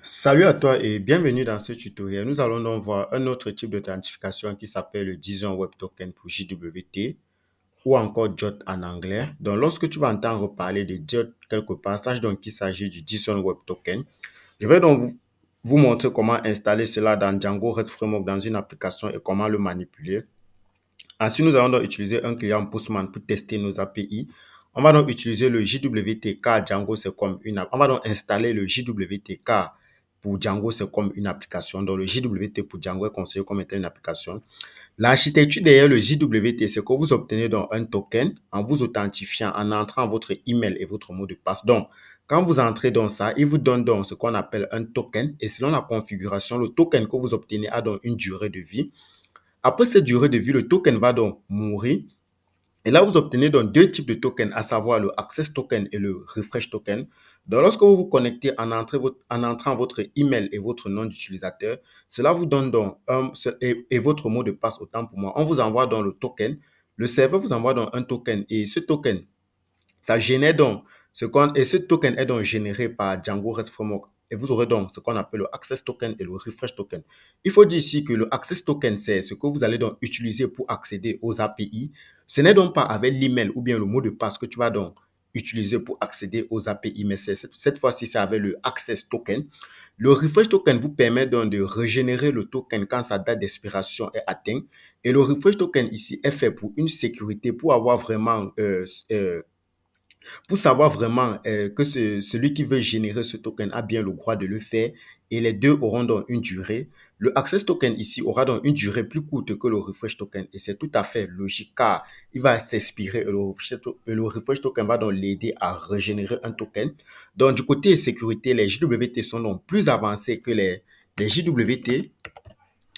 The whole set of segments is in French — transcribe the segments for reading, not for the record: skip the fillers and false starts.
Salut à toi et bienvenue dans ce tutoriel. Nous allons donc voir un autre type d'authentification qui s'appelle le JSON Web Token pour JWT ou encore JWT en anglais. Donc, lorsque tu vas entendre parler de JWT quelque part, sache donc qu'il s'agit du JSON Web Token. Je vais donc vous montrer comment installer cela dans Django REST Framework dans une application et comment le manipuler. Ensuite, nous allons donc utiliser un client Postman pour tester nos API. On va donc utiliser le JWT car Django c'est comme une app. On va donc installer le JWT car pour Django c'est comme une application. Donc le JWT pour Django est considéré comme étant une application. L'architecture derrière le JWT, c'est que vous obtenez donc un token en vous authentifiant, en entrant votre email et votre mot de passe. Donc, quand vous entrez dans ça, il vous donne donc ce qu'on appelle un token et selon la configuration, le token que vous obtenez a donc une durée de vie. Après cette durée de vie, le token va donc mourir. Et là, vous obtenez donc deux types de tokens, à savoir le Access Token et le Refresh Token. Donc, lorsque vous vous connectez en entrant votre email et votre nom d'utilisateur, cela vous donne donc et votre mot de passe, autant pour moi. On vous envoie donc le token. Le serveur vous envoie donc un token et ce token, ça génère donc et ce token est donc généré par Django REST Framework. Et vous aurez donc ce qu'on appelle le Access Token et le Refresh Token. Il faut dire ici que le Access Token, c'est ce que vous allez donc utiliser pour accéder aux API. Ce n'est donc pas avec l'email ou bien le mot de passe que tu vas donc utiliser pour accéder aux API, mais cette fois-ci, c'est avec le Access Token. Le Refresh Token vous permet donc de régénérer le token quand sa date d'expiration est atteinte. Et le Refresh Token ici est fait pour une sécurité, pour avoir vraiment pour savoir vraiment que celui qui veut générer ce token a bien le droit de le faire et les deux auront donc une durée. Le Access Token ici aura donc une durée plus courte que le Refresh Token et c'est tout à fait logique car il va s'expirer et le Refresh Token va donc l'aider à régénérer un token. Donc du côté sécurité, les JWT sont donc plus avancés que les JWT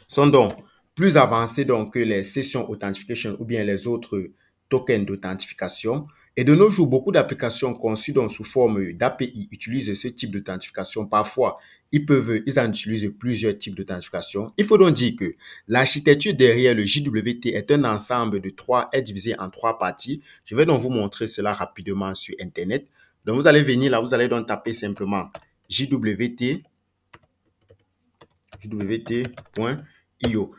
sont donc plus avancés donc que les sessions authentification ou bien les autres tokens d'authentification. Et de nos jours, beaucoup d'applications conçues donc sous forme d'API utilisent ce type d'authentification. Parfois, ils en utilisent plusieurs types d'authentification. Il faut donc dire que l'architecture derrière le JWT est un ensemble de est divisé en trois parties. Je vais donc vous montrer cela rapidement sur Internet. Donc, vous allez venir là, vous allez donc taper simplement JWT, jwt.io.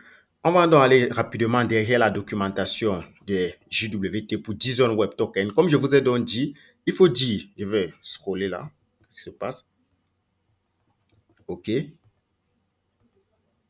On va donc aller rapidement derrière la documentation de JWT pour JSON Web Token. Comme je vous ai donc dit, il faut dire, je vais scroller là, qu'est-ce qui se passe? OK.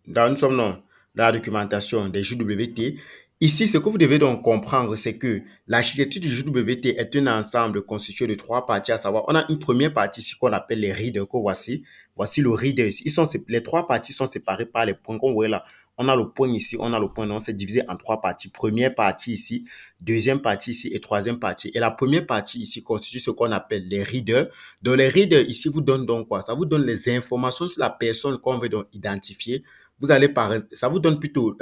Nous sommes dans la documentation des JWT. Ici, ce que vous devez donc comprendre, c'est que l'architecture du JWT est un ensemble constitué de trois parties, à savoir, on a une première partie ici qu'on appelle les readers, que voici. Voici le reader ici. Les trois parties sont séparées par les points qu'on voit là. On a le point ici, on a le point, donc c'est divisé en trois parties. Première partie ici, deuxième partie ici et troisième partie. Et la première partie ici constitue ce qu'on appelle les readers. Donc les readers ici vous donnent donc quoi? Ça vous donne les informations sur la personne qu'on veut donc identifier. Ça vous donne plutôt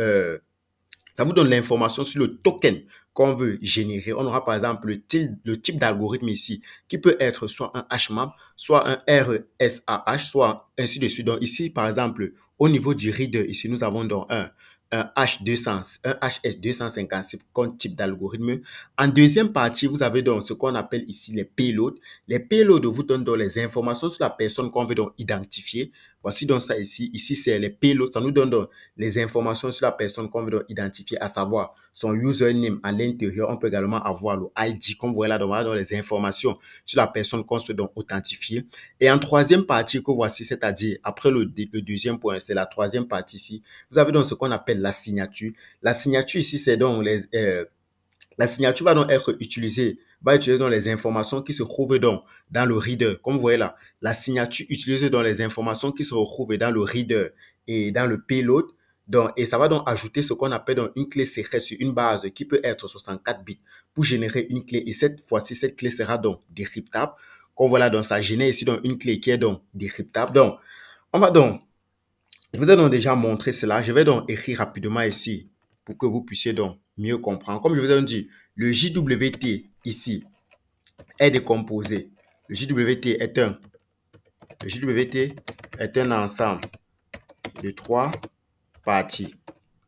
ça vous donne l'information sur le token qu'on veut générer. On aura par exemple le type d'algorithme ici qui peut être soit un HMAP, soit un RSAH, soit ainsi de suite. Donc ici, par exemple, au niveau du reader, ici, nous avons donc un H200, un HS256 comme type d'algorithme. En deuxième partie, vous avez donc ce qu'on appelle ici les payloads. Les payloads vous donnent donc les informations sur la personne qu'on veut donc identifier. Voici donc ça ici. Ici, c'est les payloads. Ça nous donne donc les informations sur la personne qu'on veut donc identifier, à savoir son username à l'intérieur. On peut également avoir le ID, comme vous voyez là, donc, on va dans les informations sur la personne qu'on souhaite donc authentifier. Et en troisième partie que voici, c'est-à-dire après le deuxième point, c'est la troisième partie ici, vous avez donc ce qu'on appelle la signature. La signature ici, c'est donc la signature va donc être utilisée, va utiliser donc les informations qui se trouvent donc dans le reader. Comme vous voyez là, la signature utilisée dans les informations qui se retrouvent dans le reader et dans le payload. Donc, et ça va donc ajouter ce qu'on appelle donc une clé secrète sur une base qui peut être 64 bits pour générer une clé. Et cette fois-ci, cette clé sera donc décryptable. Comme voilà, donc ça génère ici donc une clé qui est donc décryptable. Donc, on va donc, je vous ai donc déjà montré cela. Je vais donc écrire rapidement ici pour que vous puissiez donc mieux comprendre. Comme je vous ai dit, le JWT ici est décomposé. Le JWT est un ensemble de trois parties.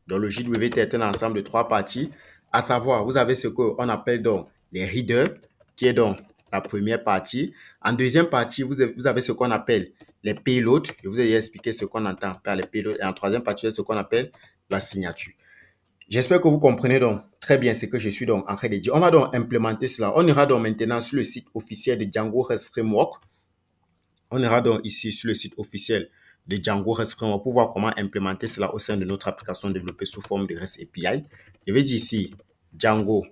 Donc, le JWT est un ensemble de trois parties. À savoir, vous avez ce qu'on appelle donc les readers, qui est donc la première partie. En deuxième partie, vous avez ce qu'on appelle les payloads. Je vous ai expliqué ce qu'on entend par les payloads. Et en troisième partie, c'est ce qu'on appelle la signature. J'espère que vous comprenez donc très bien ce que je suis donc en train de dire. On va donc implémenter cela. On ira donc maintenant sur le site officiel de Django REST Framework. On ira donc ici sur le site officiel de Django REST Framework pour voir comment implémenter cela au sein de notre application développée sous forme de REST API. Je vais dire ici Django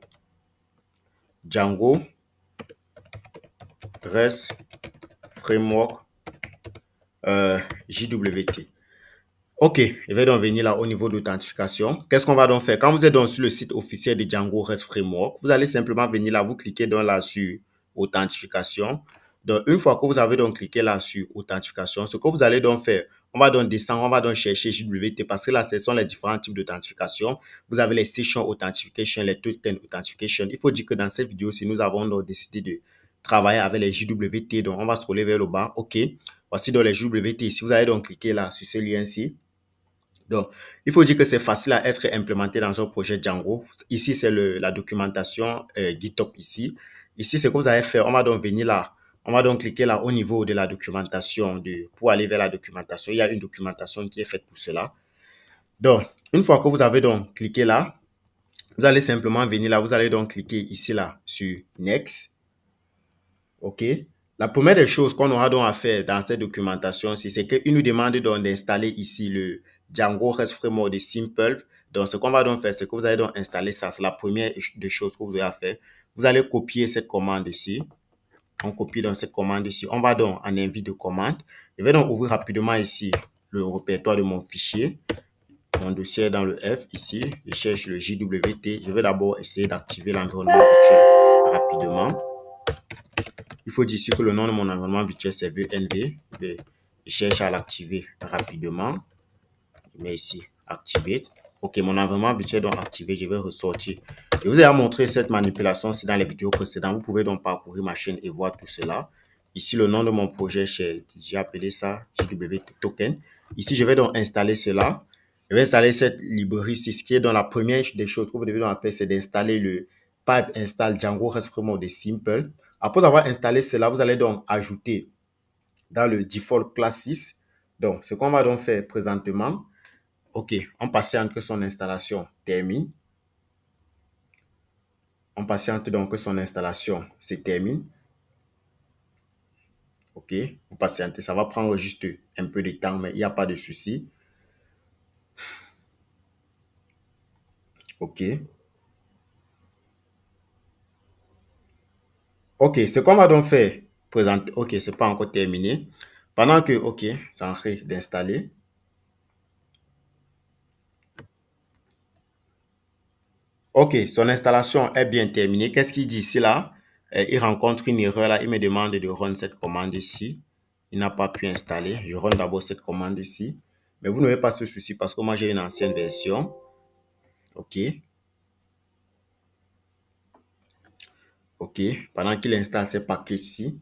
REST Framework JWT. Ok, je vais donc venir là au niveau d'authentification. Qu'est-ce qu'on va donc faire? Quand vous êtes donc sur le site officiel de Django REST Framework, vous allez simplement venir là, vous cliquez donc là sur authentification. Donc, une fois que vous avez donc cliqué là sur authentification, ce que vous allez donc faire, on va donc descendre, on va donc chercher JWT parce que là, ce sont les différents types d'authentification. Vous avez les Session Authentification, les Token Authentification. Il faut dire que dans cette vidéo-ci, nous avons donc décidé de travailler avec les JWT. Donc, on va se relever vers le bas. OK. Voici donc les JWT. Si vous allez donc cliquer là sur ce lien-ci, donc, il faut dire que c'est facile à être implémenté dans un projet Django. Ici, c'est la documentation GitHub ici. Ici, ce que vous allez faire, on va donc venir là. On va donc cliquer là au niveau de la documentation. Pour aller vers la documentation, il y a une documentation qui est faite pour cela. Donc, une fois que vous avez donc cliqué là, vous allez simplement venir là. Vous allez donc cliquer ici là sur Next. OK. La première des choses qu'on aura donc à faire dans cette documentation, c'est qu'il nous demande donc d'installer ici le Django REST Framework de Simple. Donc, ce qu'on va donc faire, c'est que vous allez donc installer ça. C'est la première des choses que vous avez à faire. Vous allez copier cette commande ici. On copie dans cette commande ici. On va donc en invite de commande. Je vais donc ouvrir rapidement ici le répertoire de mon fichier. Mon dossier est dans le F ici. Je cherche le JWT. Je vais d'abord essayer d'activer l'environnement virtuel rapidement. Il faut dire ici que le nom de mon environnement virtuel, c'est VNV. Je cherche à l'activer rapidement. Je mets ici, activer. OK, mon environnement virtuel est donc activé. Je vais ressortir. Je vous ai montré cette manipulation aussi dans les vidéos précédentes. Vous pouvez donc parcourir ma chaîne et voir tout cela. Ici, le nom de mon projet, j'ai appelé ça JWT Token. Ici, je vais donc installer cela. Je vais installer cette librairie. Ce qui est dans la première des choses que vous devez donc faire, c'est d'installer le pipe install Django REST Framework de Simple. Après avoir installé cela, vous allez donc ajouter dans le default class 6. Donc, ce qu'on va donc faire présentement, OK, on patiente que son installation termine. On patiente donc que son installation se termine. OK, vous patientez, ça va prendre juste un peu de temps, mais il n'y a pas de souci. OK. OK, ce qu'on va donc faire, présenter. OK, c'est pas encore terminé. Pendant que, OK, c'est en train d'installer. OK, son installation est bien terminée. Qu'est-ce qu'il dit ici là? Il rencontre une erreur là. Il me demande de run cette commande ici. Il n'a pas pu installer. Je run d'abord cette commande ici. Mais vous n'avez pas ce souci parce que moi j'ai une ancienne version. OK. OK. Pendant qu'il installe ces paquets ici,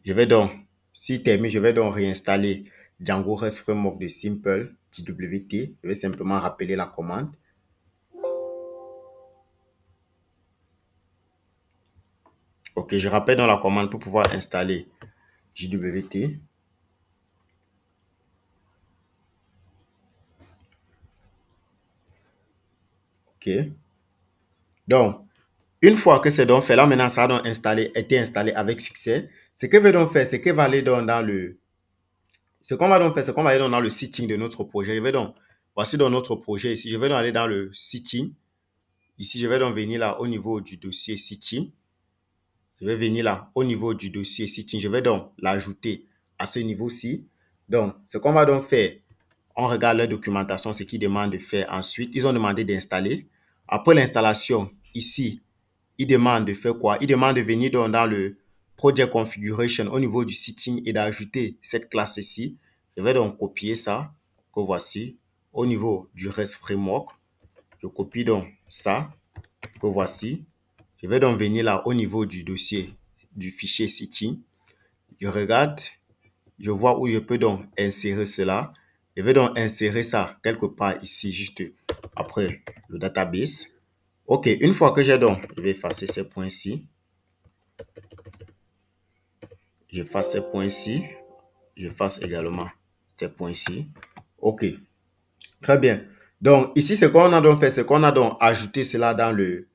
je vais donc, s'il termine, je vais donc réinstaller Django REST Framework de Simple JWT. Je vais simplement rappeler la commande. OK, je rappelle dans la commande pour pouvoir installer JWT. OK. Donc, une fois que c'est donc fait, là maintenant ça a donc été installé avec succès. Ce que veut donc faire, c'est qu'il va aller donc dans le... Ce qu'on va donc faire, c'est qu'on va aller donc dans le setting de notre projet. Je vais donc, voici dans notre projet ici, je vais donc aller dans le setting. Ici, je vais donc venir là au niveau du dossier setting. Je vais venir là au niveau du dossier setting. Je vais donc l'ajouter à ce niveau-ci. Donc, ce qu'on va donc faire, on regarde leur documentation, ce qu'ils demandent de faire ensuite. Ils ont demandé d'installer. Après l'installation, ici, ils demandent de faire quoi? Ils demandent de venir dans le Project Configuration au niveau du setting et d'ajouter cette classe-ci. Je vais donc copier ça, que voici, au niveau du REST Framework. Je copie donc ça, que voici. Je vais donc venir là au niveau du dossier du fichier setting. Je regarde, je vois où je peux donc insérer cela. Je vais donc insérer ça quelque part ici, juste après le database. OK, une fois que j'ai donc, je vais effacer ces points-ci. J'efface ces points-ci. J'efface également ces points-ci. OK. Très bien. Donc, ici, ce qu'on a donc fait, c'est qu'on a donc ajouté cela dans le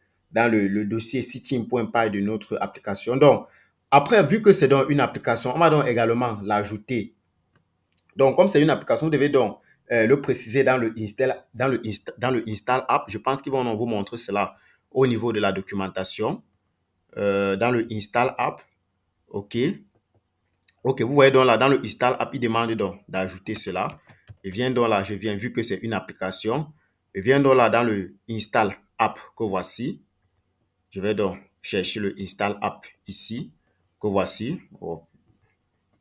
dossier sitting.py de notre application. Donc, après, vu que c'est donc une application, on va donc également l'ajouter. Donc, comme c'est une application, vous devez donc le préciser dans le install app. Je pense qu'ils vont vous montrer cela au niveau de la documentation. Dans le install app. OK. OK, vous voyez donc là, dans le install app, il demande donc d'ajouter cela. Et viens donc là, vu que c'est une application. Et viens donc là dans le install app que voici. Je vais donc chercher le install app ici, que voici. Oh.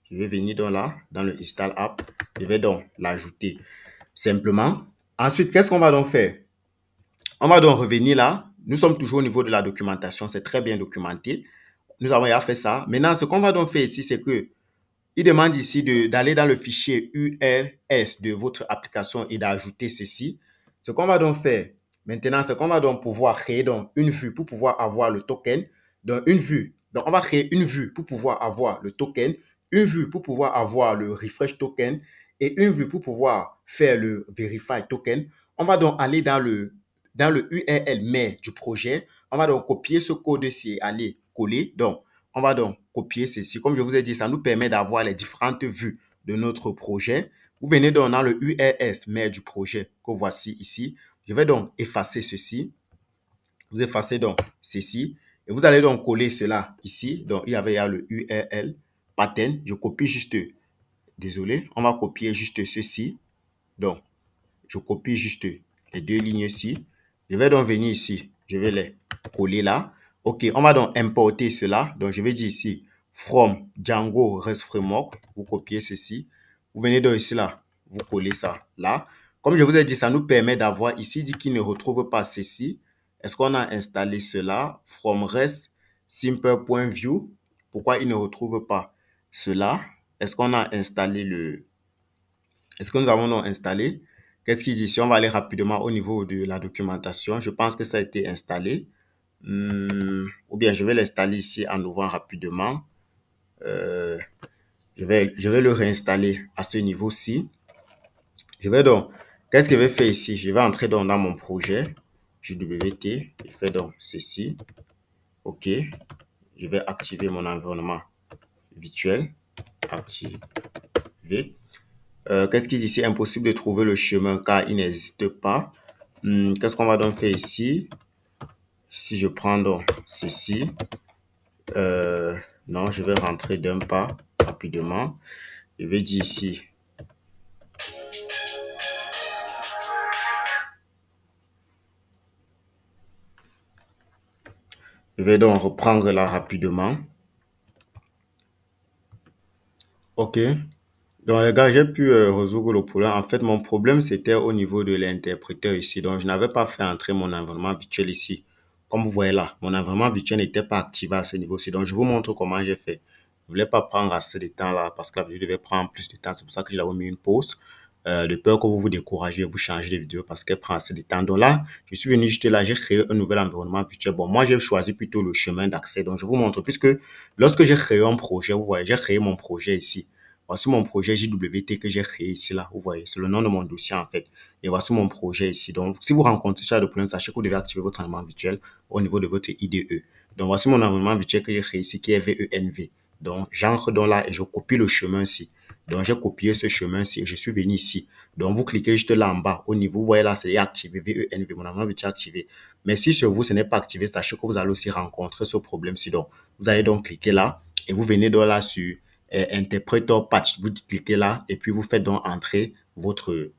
Je vais venir donc là, dans le install app. Je vais donc l'ajouter simplement. Ensuite, qu'est-ce qu'on va donc faire? On va donc revenir là. Nous sommes toujours au niveau de la documentation. C'est très bien documenté. Nous avons déjà fait ça. Maintenant, ce qu'on va donc faire ici, c'est que il demande ici d'aller dans le fichier URS de votre application et d'ajouter ceci. Ce qu'on va donc faire maintenant, c'est qu'on va donc pouvoir créer donc une vue pour pouvoir avoir le token. Donc, une vue. Donc, on va créer une vue pour pouvoir avoir le token, une vue pour pouvoir avoir le refresh token et une vue pour pouvoir faire le verify token. On va donc aller dans le URL main du projet. On va donc copier ce code-ci et aller coller. Donc, on va donc copier ceci. Comme je vous ai dit, ça nous permet d'avoir les différentes vues de notre projet. Vous venez donc dans le URS main du projet que voici ici. Je vais donc effacer ceci. Vous effacez donc ceci. Et vous allez donc coller cela ici. Donc, il y a le URL pattern. Je copie juste, désolé, on va copier juste ceci. Donc, je copie juste les deux lignes ici. Je vais donc venir ici. Je vais les coller là. OK, on va donc importer cela. Donc, je vais dire ici, from Django REST Framework. Vous copiez ceci. Vous venez donc ici là. Vous collez ça là. Comme je vous ai dit, ça nous permet d'avoir ici, dit qu'il ne retrouve pas ceci. Est-ce qu'on a installé cela? From REST simple.view. Pourquoi il ne retrouve pas cela? Est-ce qu'on a installé Est-ce que nous avons donc installé? Qu'est-ce qu'il dit ici? On va aller rapidement au niveau de la documentation. Je pense que ça a été installé. Ou bien je vais l'installer ici en ouvrant rapidement. Je vais le réinstaller à ce niveau-ci. Qu'est-ce que je vais faire ici? Je vais entrer donc dans mon projet JWT. Je fais donc ceci. OK. Je vais activer mon environnement virtuel. Activer. Qu'est-ce qu'il dit ici? Impossible de trouver le chemin car il n'existe pas. Qu'est-ce qu'on va donc faire ici? Si je prends donc ceci, non, je vais rentrer d'un pas rapidement. Je vais dire ici, je vais donc reprendre là rapidement. OK. Donc les gars, j'ai pu résoudre le problème. En fait, mon problème, c'était au niveau de l'interpréteur ici. Donc, je n'avais pas fait entrer mon environnement virtuel ici. Comme vous voyez là, mon environnement virtuel n'était pas activé à ce niveau-ci. Donc, je vous montre comment j'ai fait. Je ne voulais pas prendre assez de temps là parce que la vidéo devait prendre plus de temps. C'est pour ça que j'avais mis une pause. De peur que vous vous découragez, vous changez de vidéo parce qu'elle prend assez de temps. Donc là, je suis venu juste là, j'ai créé un nouvel environnement virtuel. Bon, moi, j'ai choisi plutôt le chemin d'accès. Donc, je vous montre puisque lorsque j'ai créé un projet, vous voyez, j'ai créé mon projet ici. Voici mon projet JWT que j'ai créé ici, là. Vous voyez, c'est le nom de mon dossier, en fait. Et voici mon projet ici. Donc, si vous rencontrez ça de problème, sachez que vous devez activer votre environnement virtuel au niveau de votre IDE. Donc, voici mon environnement virtuel que j'ai créé ici, qui est VENV. Donc, j'entre dans là et je copie le chemin ici. Donc, j'ai copié ce chemin-ci et je suis venu ici. Donc, vous cliquez juste là en bas. Au niveau, vous voyez là, c'est activé, VENV. Mon environnement virtuel est activé. Mais si sur vous, ce n'est pas activé, sachez que vous allez aussi rencontrer ce problème-ci. Donc, vous allez donc cliquer là et vous venez donc là sur interpréteur patch. Vous cliquez là et puis vous faites donc entrer votre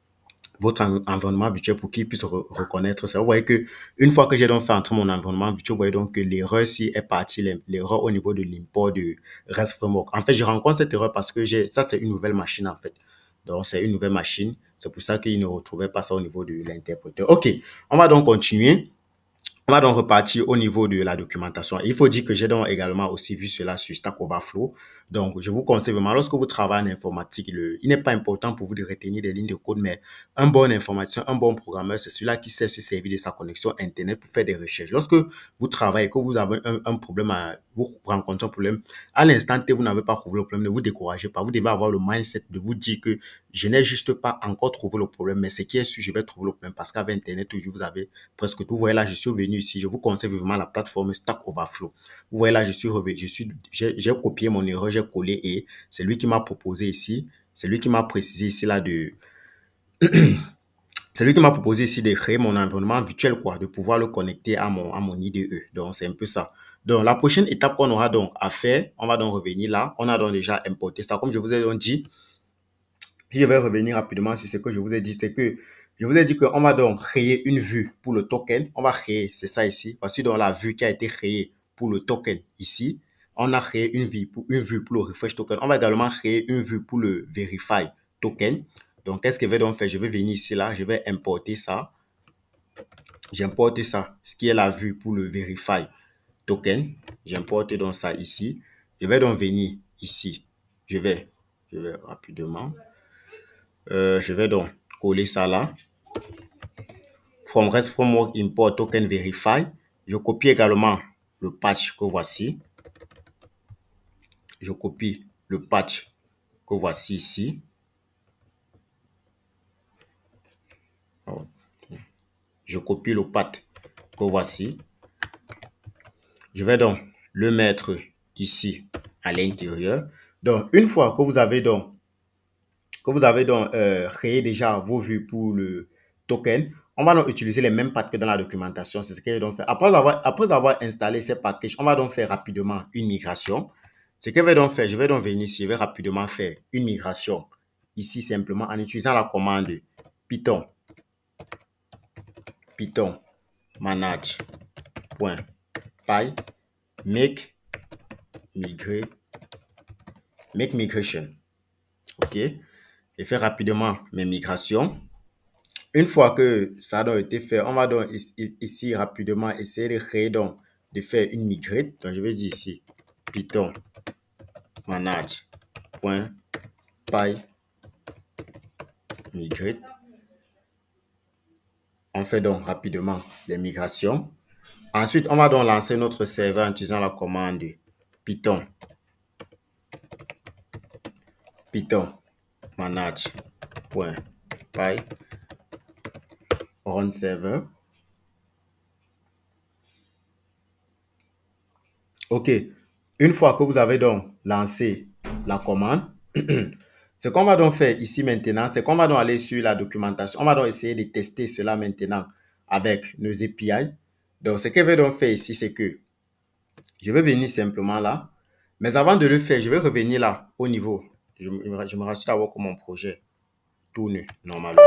environnement virtuel pour qu'il puisse reconnaître ça. Vous voyez que une fois que j'ai donc fait entrer mon environnement virtuel, vous voyez donc que l'erreur ci est partie, l'erreur au niveau de l'import de REST Framework. En fait, je rencontre cette erreur parce que ça, c'est une nouvelle machine en fait. Donc, c'est une nouvelle machine. C'est pour ça qu'il ne retrouvait pas ça au niveau de l'interpréteur. OK, on va donc continuer. On va donc repartir au niveau de la documentation. Il faut dire que j'ai donc également aussi vu cela sur Stack Overflow. Donc, je vous conseille vraiment, lorsque vous travaillez en informatique, il n'est pas important pour vous de retenir des lignes de code, mais un bon informaticien, un bon programmeur, c'est celui-là qui sait se servir de sa connexion Internet pour faire des recherches. Lorsque vous travaillez, que vous avez un problème, vous rencontrez un problème, à l'instant T, vous n'avez pas trouvé le problème, ne vous découragez pas. Vous devez avoir le mindset de vous dire que je n'ai juste pas encore trouvé le problème, mais ce qui est sûr, je vais trouver le problème parce qu'avec Internet, toujours, vous avez presque tout. Vous voyez là, je suis venu ici. Je vous conseille vivement la plateforme Stack Overflow. Vous voyez là, j'ai copié mon erreur, j'ai collé et c'est lui qui m'a proposé ici. C'est lui qui m'a précisé ici là de, c'est lui qui m'a proposé ici de créer mon environnement virtuel, quoi, de pouvoir le connecter à mon IDE. Donc, c'est un peu ça. Donc, la prochaine étape qu'on aura donc à faire, on va donc revenir là. On a donc déjà importé ça. Comme je vous ai donc dit, si je vais revenir rapidement sur ce que je vous ai dit, c'est que je vous ai dit qu'on va donc créer une vue pour le token. On va créer, c'est ça ici. Voici donc la vue qui a été créée pour le token ici. On a créé une vue pour le refresh token. On va également créer une vue pour le verify token. Donc, qu'est-ce que je vais donc faire? Je vais venir ici, là, je vais importer ça. J'importe ça, ce qui est la vue pour le verify token. J'importe donc ça ici. Je vais donc venir ici. Je vais rapidement. Je vais donc coller ça là. From REST Framework Import Token Verify. Je copie également le patch que voici. Je copie le patch que voici ici. Je copie le patch que voici. Je vais donc le mettre ici à l'intérieur. Donc, une fois que vous avez donc créé déjà vos vues pour le token, on va donc utiliser les mêmes pattes que dans la documentation. C'est ce que j'ai donc fait. Après avoir installé ces packages, on va donc faire rapidement une migration. Ce que je vais donc faire, je vais donc venir ici, je vais rapidement faire une migration ici simplement en utilisant la commande Python manage.py make migration. OK. Je fais rapidement mes migrations. Une fois que ça a été fait, on va donc ici rapidement essayer de créer donc de faire une migrate. Donc je vais dire ici Python manage.py migrate. On fait donc rapidement les migrations. Ensuite, on va donc lancer notre serveur en utilisant la commande Python manage.py run server. OK. Une fois que vous avez donc lancé la commande, ce qu'on va donc faire ici maintenant, c'est qu'on va donc aller sur la documentation. On va donc essayer de tester cela maintenant avec nos API. Donc, ce que je vais donc faire ici, c'est que je vais venir simplement là. Mais avant de le faire, je vais revenir là au niveau. Je me rassure d'avoir que mon projet tourne normalement.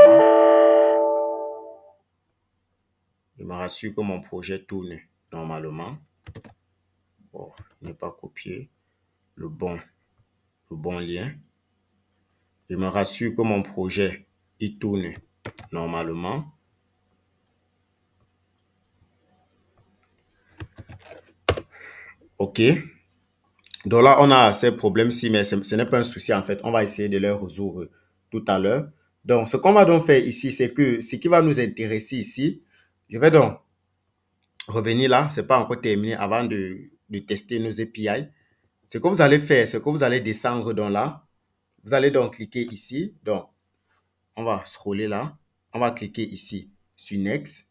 Je me rassure que mon projet tourne normalement. Bon, je n'ai pas copié le bon lien. Je me rassure que mon projet il tourne normalement. OK. Donc là, on a ces problèmes-ci, mais ce n'est pas un souci en fait. On va essayer de les résoudre tout à l'heure. Donc, ce qu'on va donc faire ici, c'est que ce qui va nous intéresser ici, je vais donc revenir là. Ce n'est pas encore terminé avant de tester nos API. Ce que vous allez faire, c'est que vous allez descendre dans là. Vous allez donc cliquer ici. Donc, on va scroller là. On va cliquer ici sur Next.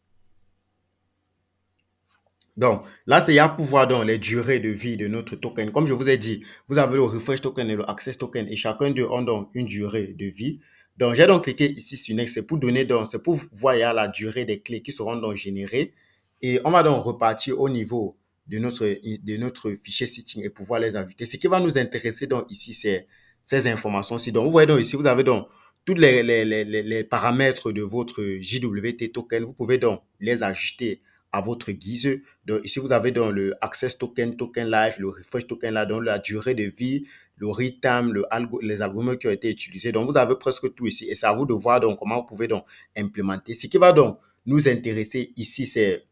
Donc, là, c'est à pouvoir donc les durées de vie de notre token. Comme je vous ai dit, vous avez le refresh token et le access token et chacun d'eux ont donc une durée de vie. Donc, j'ai donc cliqué ici sur Next. C'est pour donner donc, c'est pour voir la durée des clés qui seront donc générées. Et on va donc repartir au niveau de notre fichier setting et pouvoir les ajouter. Ce qui va nous intéresser donc ici, c'est ces informations-ci. Donc, vous voyez donc ici, vous avez donc tous les paramètres de votre JWT token. Vous pouvez donc les ajuster à votre guise. Donc ici, vous avez donc le access token, token life, le refresh token là, donc la durée de vie, le retime, les algorithmes qui ont été utilisés. Donc vous avez presque tout ici et c'est à vous de voir donc comment vous pouvez donc implémenter. Ce qui va donc nous intéresser ici, c'est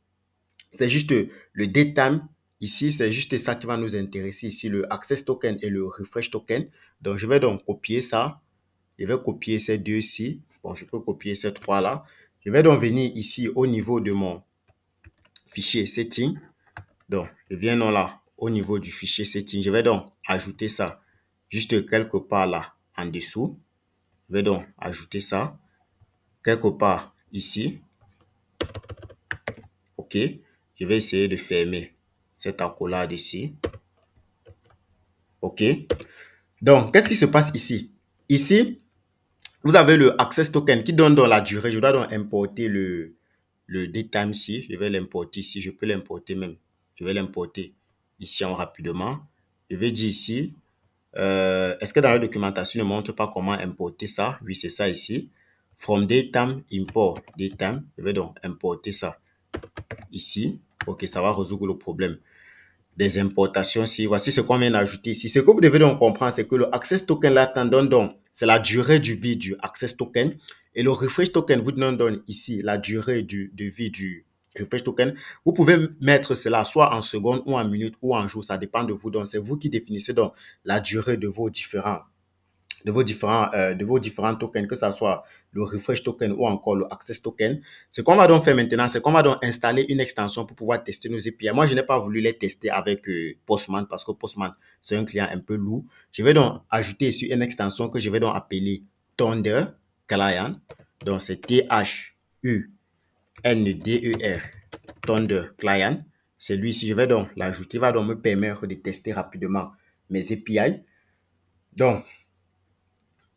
C'est juste le datetime. Ici, c'est juste ça qui va nous intéresser ici, le access token et le refresh token. Donc, je vais donc copier ça. Je vais copier ces deux-ci. Bon, je peux copier ces trois-là. Je vais donc venir ici au niveau de mon fichier setting. Donc, je viens donc là, au niveau du fichier setting. Je vais donc ajouter ça juste quelque part là, en dessous. Je vais donc ajouter ça quelque part ici. OK. Je vais essayer de fermer cette accolade ici. OK. Donc, qu'est-ce qui se passe ici? Ici, vous avez le access token qui donne dans la durée. Je dois donc importer le datetime ici. Je vais l'importer ici. Je peux l'importer même. Je vais l'importer ici rapidement. Je vais dire ici, est-ce que dans la documentation, ne montre pas comment importer ça? Oui, c'est ça ici. From datetime, import datetime. Je vais donc importer ça ici. OK, ça va résoudre le problème des importations. Si voici ce qu'on vient d'ajouter ici. Ce que vous devez donc comprendre, c'est que le access token là donne donc, c'est la durée du vie du access token. Et le refresh token vous donne ici la durée de vie du refresh token. Vous pouvez mettre cela soit en secondes ou en minutes ou en jours. Ça dépend de vous. Donc, c'est vous qui définissez donc la durée de vos différents tokens, que ce soit le refresh token ou encore le access token. Ce qu'on va donc faire maintenant, c'est qu'on va donc installer une extension pour pouvoir tester nos API. Moi, je n'ai pas voulu les tester avec Postman parce que Postman, c'est un client un peu lourd. Je vais donc ajouter ici une extension que je vais donc appeler Thunder Client. Donc, c'est Thunder, Thunder Client. C'est lui-ci, je vais donc l'ajouter. Il va donc me permettre de tester rapidement mes API. Donc,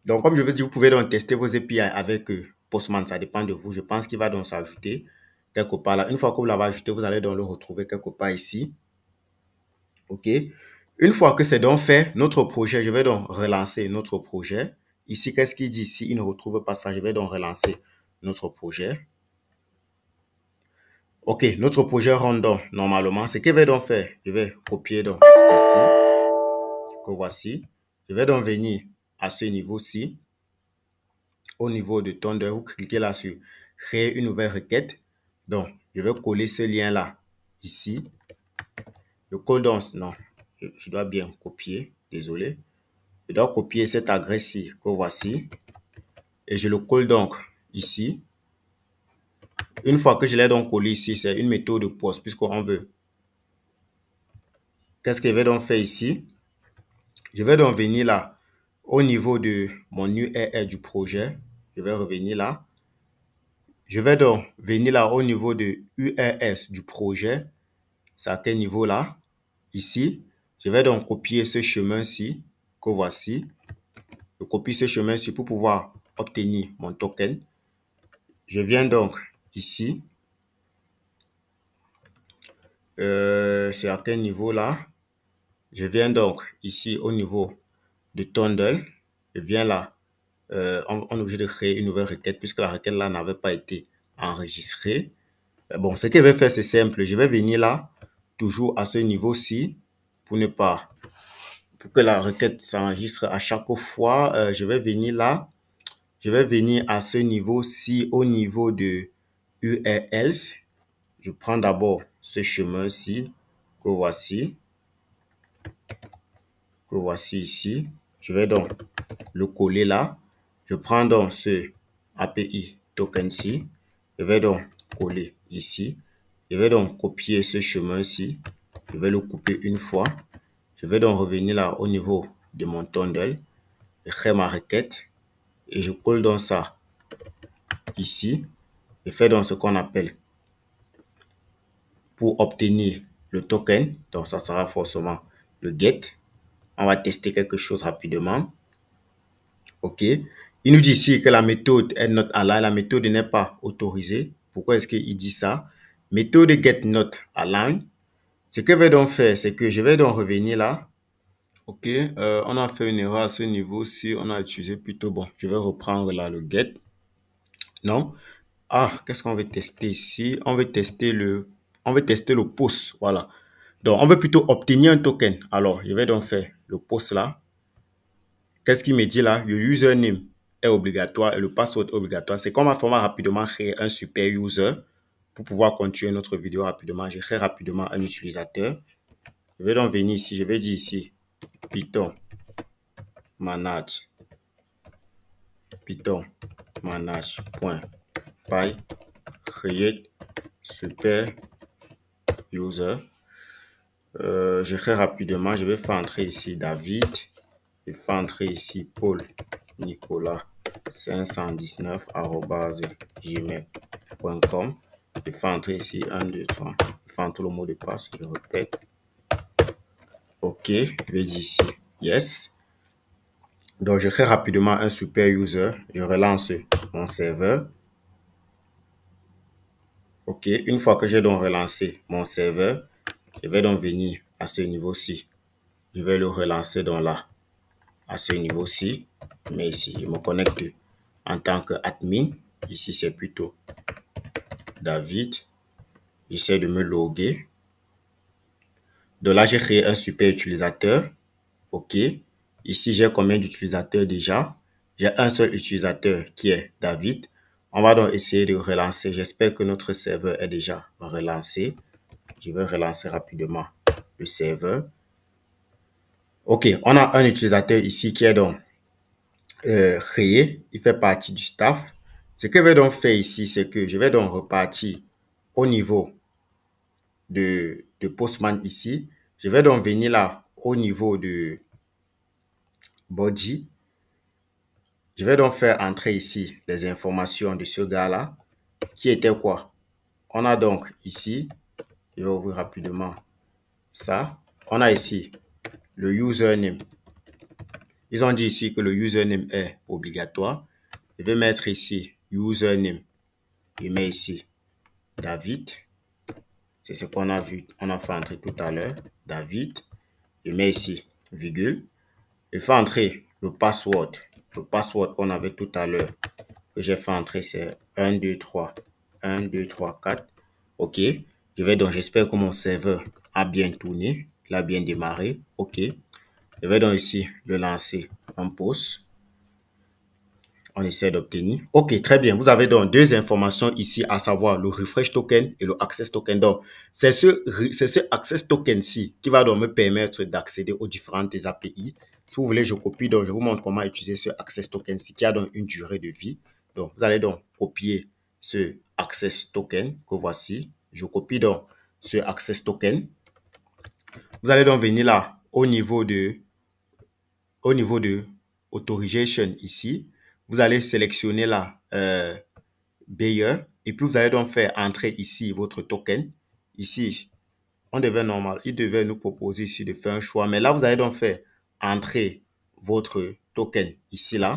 comme je veux dire, vous pouvez donc tester vos API avec Postman. Ça dépend de vous. Je pense qu'il va donc s'ajouter quelque part là. Une fois que vous l'avez ajouté, vous allez donc le retrouver quelque part ici. OK. Une fois que c'est donc fait, notre projet, je vais donc relancer notre projet. Ici, qu'est-ce qu'il dit ici? Il ne retrouve pas ça. Je vais donc relancer notre projet. OK. Notre projet rentre donc normalement. Ce qu'il va donc faire, je vais copier donc ceci que voici. Je vais donc venir à ce niveau-ci. Au niveau de Thunder, vous cliquez là sur créer une nouvelle requête. Donc, je vais coller ce lien-là ici. Je colle donc, non, je dois bien copier, désolé. Je dois copier cette adresse-ci que voici. Et je le colle donc ici. Une fois que je l'ai donc collé ici, c'est une méthode de post puisqu'on veut. Qu'est-ce que je vais donc faire ici? Je vais donc venir là au niveau de mon URL du projet. Je vais revenir là. Je vais donc venir là au niveau de URS du projet. C'est à quel niveau là? Ici. Je vais donc copier ce chemin-ci que voici. Je copie ce chemin-ci pour pouvoir obtenir mon token. Je viens donc ici. C'est à quel niveau là? Je viens donc ici au niveau de Thunder. Je viens là. On est obligé de créer une nouvelle requête puisque la requête là n'avait pas été enregistrée. Bon, ce que je vais faire, c'est simple. Je vais venir là, toujours à ce niveau-ci, pour ne pas, pour que la requête s'enregistre à chaque fois. Je vais venir là. Je vais venir à ce niveau-ci, au niveau de URLs. Je prends d'abord ce chemin-ci, que voici ici. Je vais donc le coller là. Je prends donc ce API token-ci. Je vais donc coller ici. Je vais donc copier ce chemin-ci. Je vais le couper une fois. Je vais donc revenir là au niveau de mon Thunder. Je crée ma requête et je colle donc ça ici. Je fais donc ce qu'on appelle pour obtenir le token. Donc ça sera forcément le get. On va tester quelque chose rapidement. OK. Il nous dit ici que la méthode est not aligned. La méthode n'est pas autorisée. Pourquoi est-ce qu'il dit ça? Méthode get not aligned. Ce que je vais donc faire, c'est que je vais donc revenir là. OK. On a fait une erreur à ce niveau-ci. On a utilisé plutôt, bon, je vais reprendre là le get. Non. Ah, qu'est-ce qu'on veut tester ici? On veut tester le post. Voilà. Donc, on veut plutôt obtenir un token. Alors, je vais donc faire le post là. Qu'est-ce qu'il me dit là? Le username est obligatoire et le password est obligatoire. C'est qu'on va vraiment rapidement créer un super user. pour pouvoir continuer notre vidéo rapidement, je crée rapidement un utilisateur. Je vais donc venir ici, je vais dire ici Python manage manage.py create super user. Je crée rapidement, je vais faire entrer ici David, je vais faire entrer ici Paul Nicolas 519@gmail.com. Je fais entrer ici 1, 2, 3. Je fais entrer le mot de passe, je répète. OK, je vais dire ici yes. Donc, je crée rapidement un super user. Je relance mon serveur. OK, une fois que j'ai donc relancé mon serveur, je vais donc venir à ce niveau-ci. Je vais le relancer donc là, à ce niveau-ci. Mais ici, je me connecte en tant qu'admin. Ici, c'est plutôt David. J'essaie de me loguer. Donc là, j'ai créé un super utilisateur. OK. Ici, j'ai combien d'utilisateurs déjà? J'ai un seul utilisateur qui est David. On va donc essayer de relancer. J'espère que notre serveur est déjà relancé. Je vais relancer rapidement le serveur. OK. On a un utilisateur ici qui est donc créé. Il fait partie du staff. Ce que je vais donc faire ici, c'est que je vais donc repartir au niveau de Postman ici. Je vais donc venir là au niveau de body. Je vais donc faire entrer ici les informations de ce gars-là, qui était quoi? On a donc ici, je vais ouvrir rapidement ça. On a ici le username. Ils ont dit ici que le username est obligatoire. Je vais mettre ici username. Je mets ici David. C'est ce qu'on a vu, on a fait entrer tout à l'heure. David. Je mets ici virgule. Je fais entrer le password. Le password qu'on avait tout à l'heure, que j'ai fait entrer, c'est 1, 2, 3. 1, 2, 3, 4. OK. J'espère que mon serveur a bien tourné. Il a bien démarré. OK. Je vais donc ici le lancer en pause. On essaie d'obtenir. OK, très bien. Vous avez donc deux informations ici, à savoir le refresh token et le access token. Donc, c'est ce access token-ci qui va donc me permettre d'accéder aux différentes API. Si vous voulez, je copie. Donc, je vous montre comment utiliser ce access token-ci qui a donc une durée de vie. Donc, vous allez donc copier ce access token que voici. Je copie donc ce access token. Vous allez donc venir là au niveau de authorization ici. Vous allez sélectionner là Buyer et puis vous allez donc faire entrer ici votre token. Ici, il devait nous proposer ici de faire un choix, mais là vous allez donc faire entrer votre token ici là.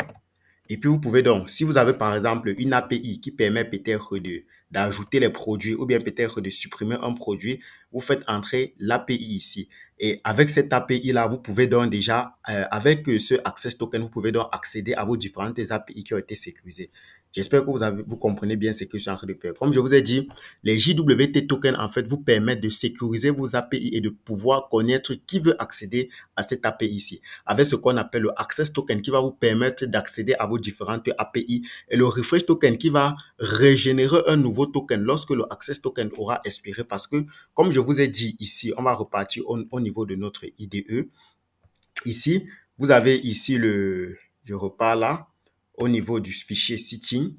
Et puis, vous pouvez donc, si vous avez par exemple une API qui permet peut-être d'ajouter les produits ou bien peut-être de supprimer un produit, vous faites entrer l'API ici. Et avec cette API-là, vous pouvez donc déjà, avec ce Access Token, vous pouvez donc accéder à vos différentes API qui ont été sécurisées. J'espère que vous comprenez bien ce que je suis en train de faire. Comme je vous ai dit, les JWT tokens, en fait, vous permettent de sécuriser vos API et de pouvoir connaître qui veut accéder à cette API ici. Avec ce qu'on appelle le Access Token qui va vous permettre d'accéder à vos différentes API et le Refresh Token qui va régénérer un nouveau token lorsque le Access Token aura expiré parce que, comme je vous ai dit ici, on va repartir au niveau de notre IDE. Ici, vous avez ici je repars là, au niveau du fichier setting.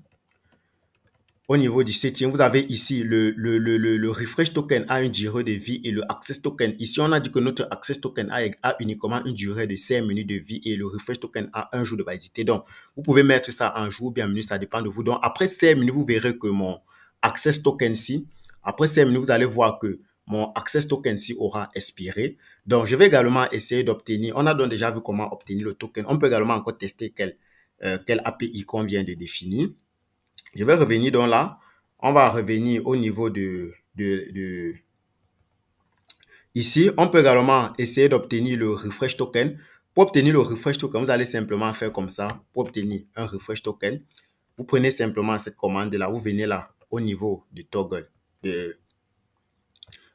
Au niveau du setting, vous avez ici le refresh token a une durée de vie et le access token. Ici, on a dit que notre access token a uniquement une durée de 5 minutes de vie et le refresh token a un jour de validité. Donc, vous pouvez mettre ça en jour ou bien en minute, ça dépend de vous. Donc, après 5 minutes, vous verrez que mon access token-ci, après 5 minutes, vous allez voir que mon access token-ci aura expiré. Donc, je vais également essayer d'obtenir, on a donc déjà vu comment obtenir le token. On peut également encore tester quelle API qu'on vient de définir. Je vais revenir donc là. On va revenir au niveau Ici, on peut également essayer d'obtenir le refresh token. Pour obtenir le refresh token, vous allez simplement faire comme ça. Pour obtenir un refresh token, vous prenez simplement cette commande-là. Vous venez là au niveau du toggle de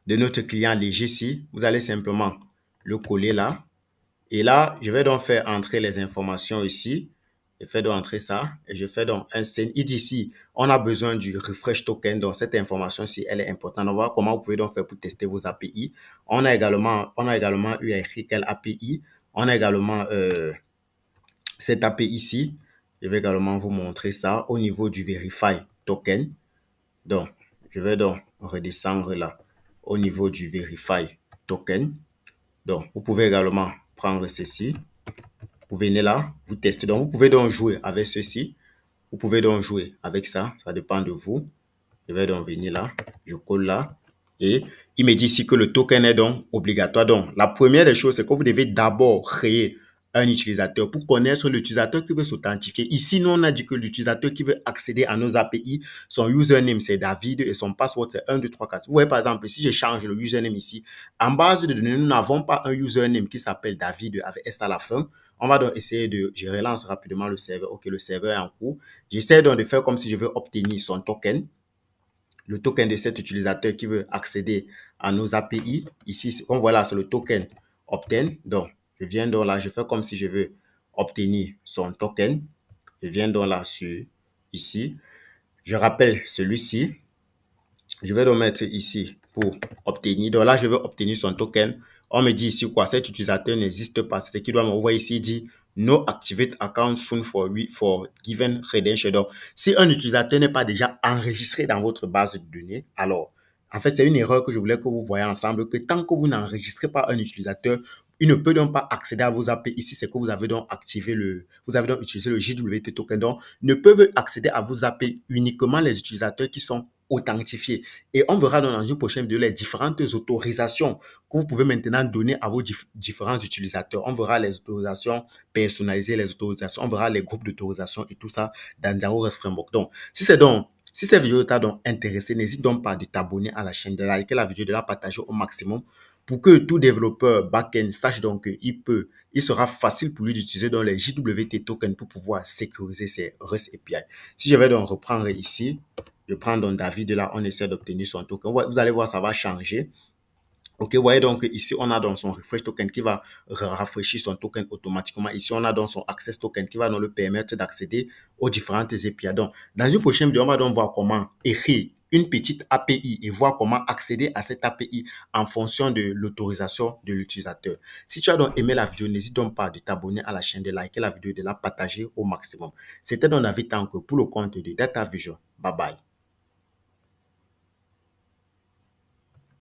notre client Legacy. Vous allez simplement le coller là. Et là, je vais donc faire entrer les informations ici. Je fais donc entrer ça et je fais donc un signe. Il dit ici, on a besoin du refresh token. Donc, cette information-ci, elle est importante. On va voir comment vous pouvez donc faire pour tester vos API. On a également eu à écrire quelle API. On a également cette API ici. Je vais également vous montrer ça au niveau du Verify token. Donc, je vais donc redescendre là au niveau du Verify token. Donc, vous pouvez également prendre ceci. Vous venez là, vous testez. Donc, vous pouvez donc jouer avec ceci. Vous pouvez donc jouer avec ça. Ça dépend de vous. Je vais donc venir là. Je colle là. Et il me dit ici que le token est donc obligatoire. Donc, la première des choses, c'est que vous devez d'abord créer un utilisateur pour connaître l'utilisateur qui veut s'authentifier. Ici, nous, on a dit que l'utilisateur qui veut accéder à nos API, son username, c'est David et son password, c'est 1, 2, 3, 4. Vous voyez, par exemple, si je change le username ici, en base de données, nous n'avons pas un username qui s'appelle David avec S à la fin. On va donc essayer de, je relance rapidement le serveur. OK, le serveur est en cours. J'essaie donc de faire comme si je veux obtenir son token, le token de cet utilisateur qui veut accéder à nos API. Ici, on voit là, c'est le token obtain. Donc, je viens donc là, je fais comme si je veux obtenir son token. Je viens donc là sur ici. Je rappelle celui-ci. Je vais le mettre ici pour obtenir. Donc là, je veux obtenir son token. On me dit ici quoi? Cet utilisateur n'existe pas. C'est ce qu'il doit m'envoyer ici. Il dit no activate account phone for given credential. Donc, si un utilisateur n'est pas déjà enregistré dans votre base de données, alors, en fait, c'est une erreur que je voulais que vous voyez ensemble, que tant que vous n'enregistrez pas un utilisateur, il ne peut donc pas accéder à vos API. Ici, c'est que vous avez donc vous avez donc utilisé le JWT token. Donc, ne peuvent accéder à vos API uniquement les utilisateurs qui sont authentifiés. Et on verra dans une prochaine vidéo les différentes autorisations que vous pouvez maintenant donner à vos différents utilisateurs. On verra les autorisations personnalisées, les autorisations, on verra les groupes d'autorisation et tout ça dans Django REST Framework. Donc, si cette vidéo t'a donc intéressé, n'hésite donc pas de t'abonner à la chaîne, de liker la vidéo, de la partager au maximum pour que tout développeur back-end sache donc qu'il sera facile pour lui d'utiliser dans les JWT tokens pour pouvoir sécuriser ses REST API. Si je vais donc reprendre ici, je prends donc David là, on essaie d'obtenir son token. Vous allez voir, ça va changer. Ok, vous voyez donc ici, on a donc son refresh token qui va rafraîchir son token automatiquement. Ici, on a donc son access token qui va nous le permettre d'accéder aux différentes API. Donc, dans une prochaine vidéo, on va donc voir comment écrire une petite API et voir comment accéder à cette API en fonction de l'autorisation de l'utilisateur. Si tu as donc aimé la vidéo, n'hésite donc pas de t'abonner à la chaîne, de liker la vidéo et de la partager au maximum. C'était donc David Tanko pour le compte de Data Vision. Bye bye.